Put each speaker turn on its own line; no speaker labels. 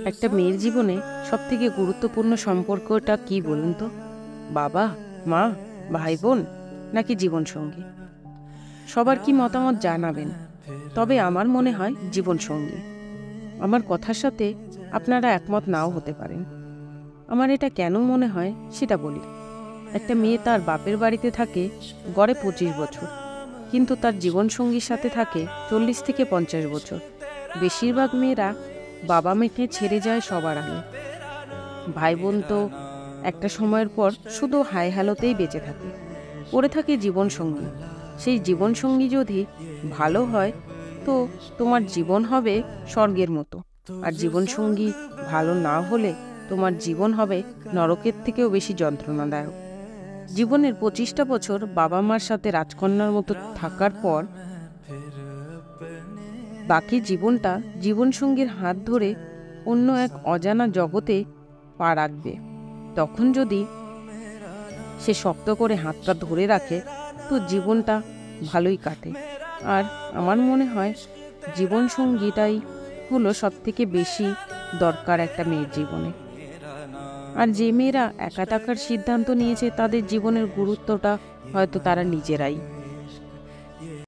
একটা মেয়ের জীবনে সবথেকে গুরুত্বপূর্ণ সম্পর্কটা কি বলুন তো? বাবা, মা, ভাই বোন, নাকি জীবনসঙ্গী? সবার কি মতামত জানাবেন। তবে আমার মনে হয় জীবনসঙ্গী। আমার কথার সাথে আপনারা একমত নাও হতে পারেন। আমার এটা কেন মনে হয় সেটা বলি। একটা মেয়ে তার বাপের বাড়িতে থাকে গড়ে 25 বছর, কিন্তু তার জীবনসঙ্গীর সাথে থাকে 40 থেকে 50 বছর। বেশিরভাগ মেয়েরা বাবা মেয়েকে ছেড়ে যায় সবার আগে। ভাই বোন তো একটা সময়ের পর শুধু হাই হ্যালোতেই বেঁচে থাকে। পড়ে থাকে জীবনসঙ্গী। সেই জীবনসঙ্গী যদি ভালো হয় তো তোমার জীবন হবে স্বর্গের মতো, আর জীবনসঙ্গী ভালো না হলে তোমার জীবন হবে নরকের থেকেও বেশি যন্ত্রণাদায়ক। জীবনের 25টা বছর বাবা মার সাথে রাজকন্যার মতো থাকার পর বাকি জীবনটা জীবনসঙ্গীর হাত ধরে অন্য এক অজানা জগতে পা রাখবে। তখন যদি সে শক্ত করে হাতটা ধরে রাখে তো জীবনটা ভালোই কাটে। আর আমার মনে হয় জীবনসঙ্গীটাই হলো সবথেকে বেশি দরকার একটা মেয়ের জীবনে। আর যে মেয়েরা একা থাকার সিদ্ধান্ত নিয়েছে তাদের জীবনের গুরুত্বটা হয়তো তারা নিজেরাই